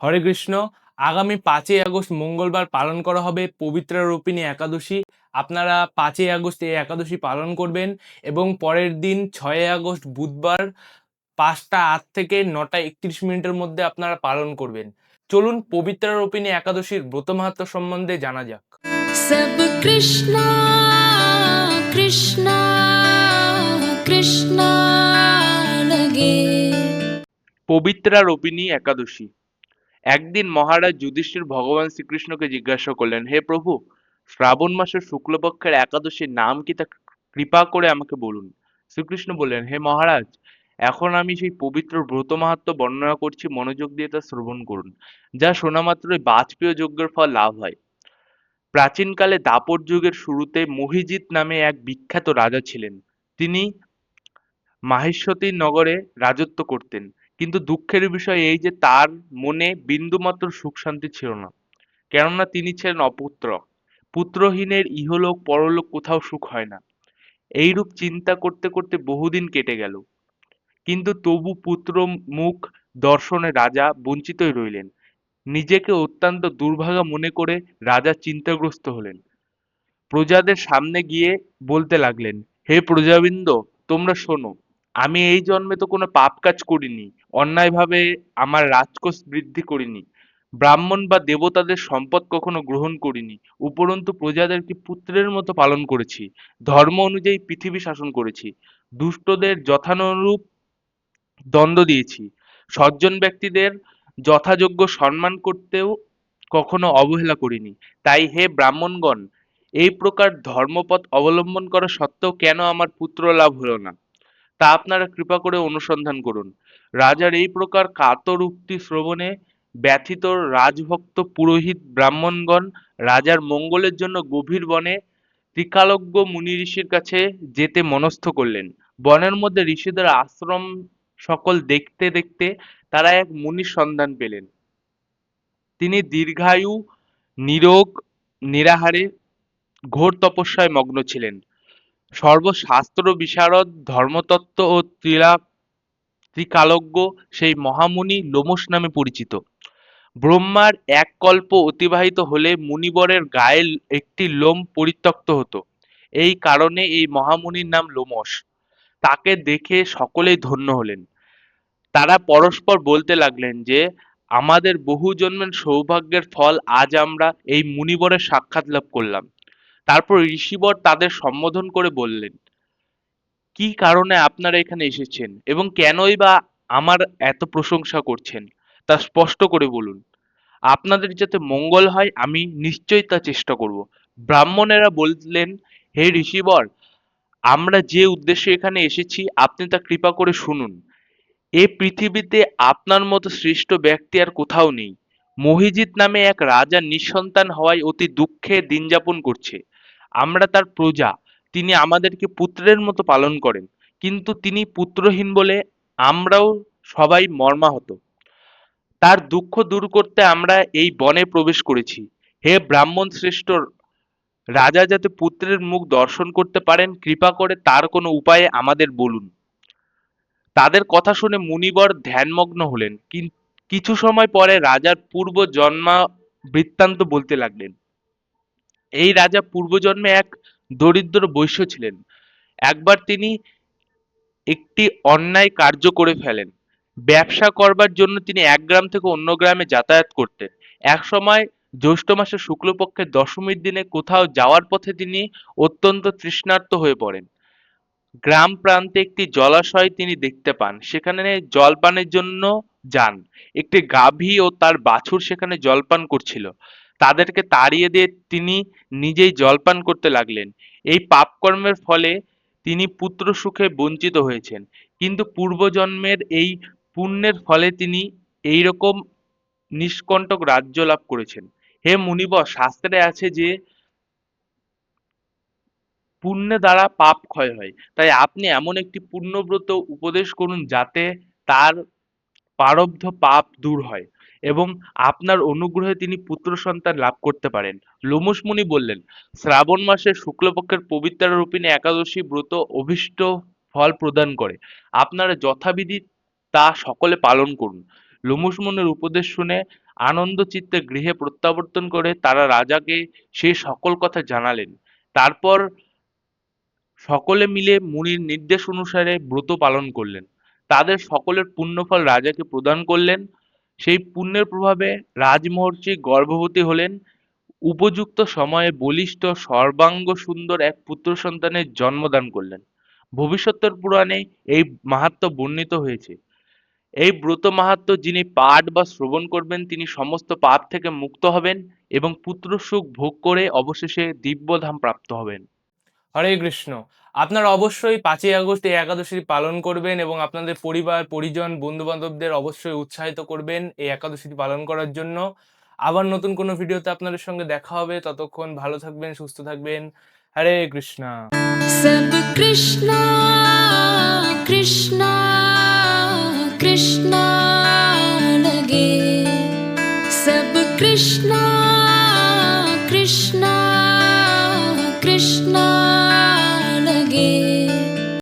হরে কৃষ্ণ। আগামী 5ই আগস্ট মঙ্গলবার পালন করা হবে পবিত্রা রূপিণী একাদশী। আপনারা 5ই আগস্ট এই একাদশী পালন করবেন এবং পরের দিন 6ই আগস্ট বুধবার 5টা 8 থেকে 9টা 31 মিনিটের মধ্যে আপনারা পালন করবেন। চলুন পবিত্রা রূপিণী একাদশীর ব্রত মাহাত্ম্য সম্বন্ধে জানা যাক। सब कृष्णा कृष्णा कृष्णा लगे। পবিত্রা রোপিণী একাদশী। একদিন মহারাজ যুধিষ্ঠির ভগবান শ্রীকৃষ্ণকে জিজ্ঞাসা করলেন, হে প্রভু, শ্রাবণ মাসের শুক্লপক্ষের একাদশীর নাম কি তা কৃপা করে আমাকে বলুন। শ্রীকৃষ্ণ বললেন, হে মহারাজ, এখন আমি সেই পবিত্র ব্রত মাহাত্ম্য বর্ণনা করছি, মনোযোগ দিয়ে তা শ্রবণ করুন। যা শোনা মাত্রই বাজপেয় যজ্ঞের ফল লাভ হয়। প্রাচীনকালে দাপর যুগের শুরুতে মহিজিৎ নামে এক বিখ্যাত রাজা ছিলেন। তিনি মাহিষ্মতি নগরে রাজত্ব করতেন, কিন্তু দুঃখের বিষয় এই যে তার মনে বিন্দুমাত্র সুখ শান্তি ছিল না, কেননা তিনি ছিলেন অপুত্রক। পুত্রহীনের ইহলোক পরলোক কোথাও সুখ হয় না। এইরূপ চিন্তা করতে করতে বহুদিন কেটে গেল, কিন্তু তবু পুত্র মুখ দর্শনে রাজা বঞ্চিতই রইলেন। নিজেকে অত্যন্ত দুর্ভাগা মনে করে রাজা চিন্তাগ্রস্ত হলেন। প্রজাদের সামনে গিয়ে বলতে লাগলেন, হে প্রজাবৃন্দ, তোমরা শোনো, আমি এই জন্মে তো কোনো পাপ কাজ করিনি, অন্যায়ভাবে আমার রাজকোষ বৃদ্ধি করিনি, ব্রাহ্মণ বা দেবতাদের সম্পদ কখনো গ্রহণ করিনি, উপরন্তু প্রজাদেরকে পুত্রের মতো পালন করেছি, ধর্ম অনুযায়ী পৃথিবী শাসন করেছি, দুষ্টদের যথানুরূপ দণ্ড দিয়েছি, সজ্জন ব্যক্তিদের যথাযোগ্য সম্মান করতেও কখনো অবহেলা করিনি। তাই হে ব্রাহ্মণগণ, এই প্রকার ধর্মপথ অবলম্বন করা সত্ত্বেও কেন আমার পুত্র লাভ হলো না, তা আপনারা কৃপা করে অনুসন্ধান করুন। রাজার এই প্রকার কাতর উক্তি শ্রবণে ব্যথিত রাজভক্ত পুরোহিত ব্রাহ্মণগণ রাজার মঙ্গলের জন্য গভীর বনে ত্রিকালজ্ঞ মুনি ঋষির কাছে যেতে মনস্থ করলেন। বনের মধ্যে ঋষিদের আশ্রম সকল দেখতে দেখতে তারা এক মুনির সন্ধান পেলেন। তিনি দীর্ঘায়ু, নিরোগ, নিরাহারে ঘোর তপস্যায় মগ্ন ছিলেন। সর্বশাস্ত্র বিশারদ, ধর্মতত্ত্ব ও ত্রিকালজ্ঞ সেই মহামুনি লোমশ নামে পরিচিত। ব্রহ্মার এক কল্প অতিবাহিত হলে মুনিবরের গায়ে একটি লোম পরিত্যক্ত হতো। এই কারণে এই মহামুনির নাম লোমশ। তাকে দেখে সকলেই ধন্য হলেন। তারা পরস্পর বলতে লাগলেন যে, আমাদের বহু জন্মের সৌভাগ্যের ফল আজ আমরা এই মুনিবরের সাক্ষাৎ লাভ করলাম। তারপর ঋষিবর তাদের সম্বোধন করে বললেন, কি কারণে আপনারা এখানে এসেছেন এবং কেনই বা আমার এত প্রশংসা করছেন, তা স্পষ্ট করে বলুন। আপনাদের যাতে মঙ্গল হয় আমি নিশ্চয়ই তা চেষ্টা করব। ব্রাহ্মণেরা বললেন, হে ঋষিবর, আমরা যে উদ্দেশ্যে এখানে এসেছি আপনি তা কৃপা করে শুনুন। এ পৃথিবীতে আপনার মতো শ্রেষ্ঠ ব্যক্তি আর কোথাও নেই। মহিজিৎ নামে এক রাজা নিঃসন্তান হওয়ায় অতি দুঃখে দিন যাপন করছে। আমরা তার প্রজা, তিনি আমাদেরকে পুত্রের মতো পালন করেন, কিন্তু তিনি পুত্রহীন বলে আমরাও সবাই মর্মাহত। তার দুঃখ দূর করতে আমরা এই বনে প্রবেশ করেছি। হে ব্রাহ্মণ শ্রেষ্ঠ, রাজা যাতে পুত্রের মুখ দর্শন করতে পারেন, কৃপা করে তার কোনো উপায়ে আমাদের বলুন। তাদের কথা শুনে মুনিবর ধ্যানমগ্ন হলেন। কিছু সময় পরে রাজার পূর্ব জন্মা বৃত্তান্ত বলতে লাগলেন। এই রাজা পূর্বজন্মে এক দরিদ্র বৈশ্য ছিলেন। একবার তিনি একটি অন্যায় কার্য করে ফেলেন। ব্যবসা করবার জন্য তিনি এক গ্রাম থেকে অন্য গ্রামে যাতায়াত করতেন। এক সময় জ্যৈষ্ঠ মাসের শুক্লপক্ষের দশমীর দিনে কোথাও যাওয়ার পথে তিনি অত্যন্ত তৃষ্ণার্ত হয়ে পড়েন। গ্রাম প্রান্তে একটি জলাশয় তিনি দেখতে পান, সেখানে জলপানের জন্য যান। একটি গাভী ও তার বাছুর সেখানে জলপান করছিল। তাদেরকে তাড়িয়ে দিয়ে তিনি নিজেই জলপান করতে লাগলেন। এই পাপকর্মের ফলে তিনি পুত্র সুখে বঞ্চিত হয়েছেন, কিন্তু পূর্বজন্মের এই পুণ্যের ফলে তিনি এইরকম নিষ্কণ্টক রাজ্য লাভ করেছেন। হে মুনিবর, শাস্ত্রে আছে যে পুণ্য দ্বারা পাপ ক্ষয় হয়। তাই আপনি এমন একটি পুণ্যব্রত উপদেশ করুন যাতে তার প্রারব্ধ পাপ দূর হয় এবং আপনার অনুগ্রহে তিনি পুত্র সন্তান লাভ করতে পারেন। লোমশ মুনি বললেন, শ্রাবণ মাসের শুক্লপক্ষের পবিত্র রূপিণী একাদশী ব্রত অভীষ্ট ফল প্রদান করে। আপনারা যথাবিধি তা সকলে পালন করুন। লোমশ মুনির উপদেশ শুনে আনন্দ চিত্তে গৃহে প্রত্যাবর্তন করে তারা রাজাকে সে সকল কথা জানালেন। তারপর সকলে মিলে মুনির নির্দেশ অনুসারে ব্রত পালন করলেন। তাদের সকলের পুণ্যফল রাজাকে প্রদান করলেন। সেই পুণ্যের প্রভাবে রাজমহর্ষি গর্ভবতী হলেন। উপযুক্ত সময়ে বলিষ্ঠ সর্বাঙ্গ সুন্দর এক পুত্র সন্তানের জন্মদান করলেন। ভবিষ্যতের পুরাণে এই মাহাত্ম্য বর্ণিত হয়েছে। এই ব্রত মাহাত্ম্য যিনি পাঠ বা শ্রবণ করবেন তিনি সমস্ত পাপ থেকে মুক্ত হবেন এবং পুত্র সুখ ভোগ করে অবশেষে দিব্যধাম প্রাপ্ত হবেন। হরে কৃষ্ণ। আপনারা অবশ্যই 5ই আগস্ট এই একাদশী পালন করবেন এবং আপনাদের পরিবার, পরিজন, বন্ধু-বান্ধবদের অবশ্যই উৎসাহিত করবেন এই একাদশীটি পালন করার জন্য। আবার নতুন কোনো ভিডিওতে আপনাদের সঙ্গে দেখা হবে। ততক্ষণ ভালো থাকবেন, সুস্থ থাকবেন। হরে কৃষ্ণা। सब कृष्णा कृष्णा कृष्णा लगे सब कृष्णा